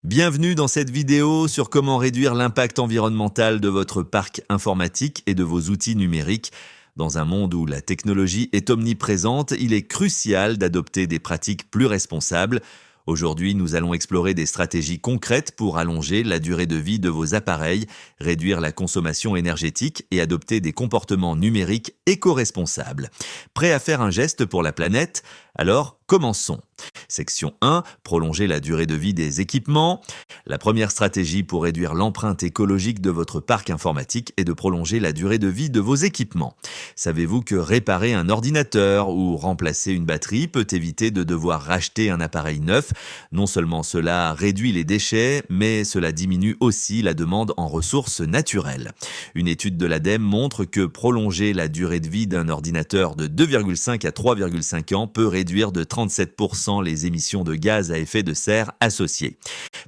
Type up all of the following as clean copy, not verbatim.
Bienvenue dans cette vidéo sur comment réduire l'impact environnemental de votre parc informatique et de vos outils numériques. Dans un monde où la technologie est omniprésente, il est crucial d'adopter des pratiques plus responsables. Aujourd'hui, nous allons explorer des stratégies concrètes pour allonger la durée de vie de vos appareils, réduire la consommation énergétique et adopter des comportements numériques éco-responsables. Prêt à faire un geste pour la planète? Alors, commençons. Section 1, prolonger la durée de vie des équipements. La première stratégie pour réduire l'empreinte écologique de votre parc informatique est de prolonger la durée de vie de vos équipements. Savez-vous que réparer un ordinateur ou remplacer une batterie peut éviter de devoir racheter un appareil neuf? Non seulement cela réduit les déchets, mais cela diminue aussi la demande en ressources naturelles. Une étude de l'ADEME montre que prolonger la durée de vie d'un ordinateur de 2,5 à 3,5 ans peut réduire de 37% les émissions de gaz à effet de serre associées.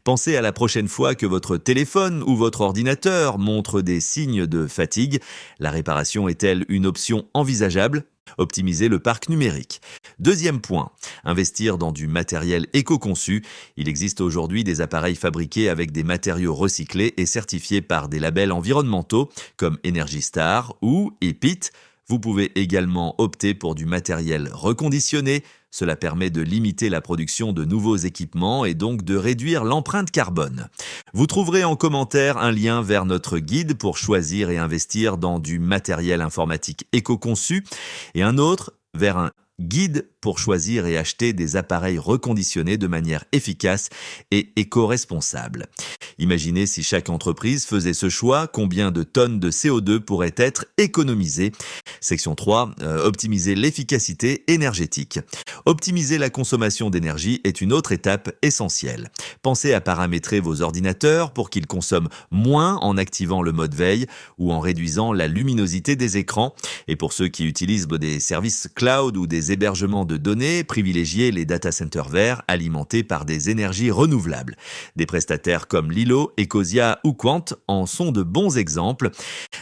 Pensez à la prochaine fois que votre téléphone ou votre ordinateur montre des signes de fatigue. La réparation est-elle une option envisageable? Optimiser le parc numérique. Deuxième point, investir dans du matériel éco-conçu. Il existe aujourd'hui des appareils fabriqués avec des matériaux recyclés et certifiés par des labels environnementaux comme Energy Star ou EPIT. Vous pouvez également opter pour du matériel reconditionné. Cela permet de limiter la production de nouveaux équipements et donc de réduire l'empreinte carbone. Vous trouverez en commentaire un lien vers notre guide pour choisir et investir dans du matériel informatique éco-conçu et un autre vers un guide pour choisir et acheter des appareils reconditionnés de manière efficace et éco-responsable. Imaginez si chaque entreprise faisait ce choix, combien de tonnes de CO2 pourraient être économisées. Section 3, optimiser l'efficacité énergétique. Optimiser la consommation d'énergie est une autre étape essentielle. Pensez à paramétrer vos ordinateurs pour qu'ils consomment moins en activant le mode veille ou en réduisant la luminosité des écrans. Et pour ceux qui utilisent des services cloud ou des hébergements de données, privilégiez les data centers verts alimentés par des énergies renouvelables. Des prestataires comme Lilo, Ecosia ou Quant en sont de bons exemples.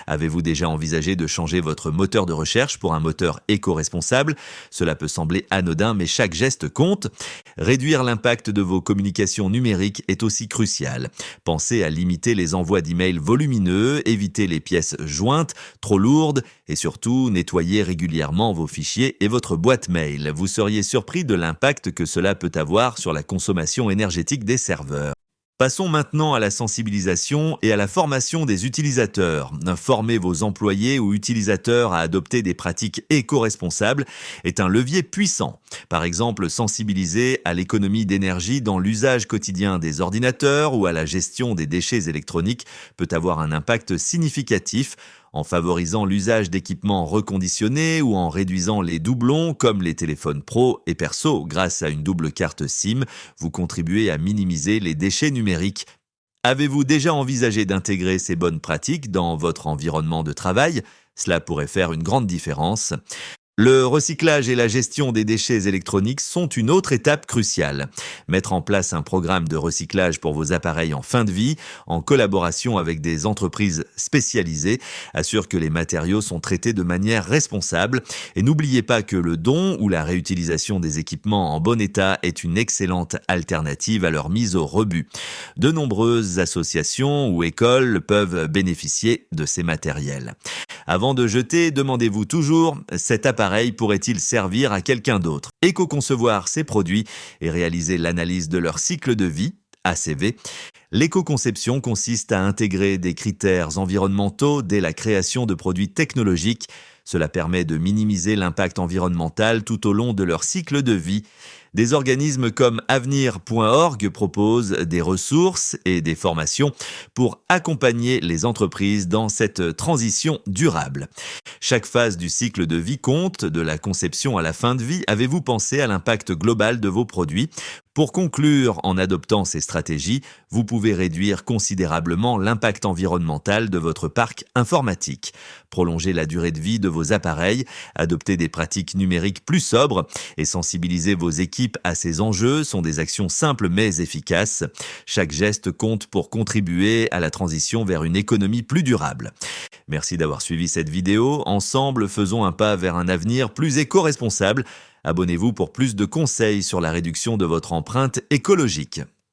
Avez-vous déjà envisagé de changer votre moteur de recherche pour un moteur éco-responsable? Cela peut sembler anodin, mais chaque geste compte. Réduire l'impact de vos communications numériques est aussi crucial. Pensez à limiter les envois d'emails volumineux, éviter les pièces jointes, trop lourdes, et surtout nettoyer régulièrement vos fichiers et votre boîte mail. Vous seriez surpris de l'impact que cela peut avoir sur la consommation énergétique des serveurs. Passons maintenant à la sensibilisation et à la formation des utilisateurs. Former vos employés ou utilisateurs à adopter des pratiques éco-responsables est un levier puissant. Par exemple, sensibiliser à l'économie d'énergie dans l'usage quotidien des ordinateurs ou à la gestion des déchets électroniques peut avoir un impact significatif en favorisant l'usage d'équipements reconditionnés ou en réduisant les doublons comme les téléphones pro et perso grâce à une double carte SIM, vous contribuez à minimiser les déchets numériques. Avez-vous déjà envisagé d'intégrer ces bonnes pratiques dans votre environnement de travail? Cela pourrait faire une grande différence. Le recyclage et la gestion des déchets électroniques sont une autre étape cruciale. Mettre en place un programme de recyclage pour vos appareils en fin de vie, en collaboration avec des entreprises spécialisées, assure que les matériaux sont traités de manière responsable. Et n'oubliez pas que le don ou la réutilisation des équipements en bon état est une excellente alternative à leur mise au rebut. De nombreuses associations ou écoles peuvent bénéficier de ces matériels. Avant de jeter, demandez-vous toujours cet appareil pourrait-il servir à quelqu'un d'autre? Éco-concevoir ces produits et réaliser l'analyse de leur cycle de vie, ACV. L'éco-conception consiste à intégrer des critères environnementaux dès la création de produits technologiques. Cela permet de minimiser l'impact environnemental tout au long de leur cycle de vie. Des organismes comme avenir.org proposent des ressources et des formations pour accompagner les entreprises dans cette transition durable. Chaque phase du cycle de vie compte, de la conception à la fin de vie. Avez-vous pensé à l'impact global de vos produits? Pour conclure, en adoptant ces stratégies, vous pouvez réduire considérablement l'impact environnemental de votre parc informatique, prolonger la durée de vie de vos appareils, adopter des pratiques numériques plus sobres et sensibiliser vos équipes à ces enjeux sont des actions simples mais efficaces. Chaque geste compte pour contribuer à la transition vers une économie plus durable. Merci d'avoir suivi cette vidéo. Ensemble, faisons un pas vers un avenir plus éco-responsable. Abonnez-vous pour plus de conseils sur la réduction de votre empreinte écologique.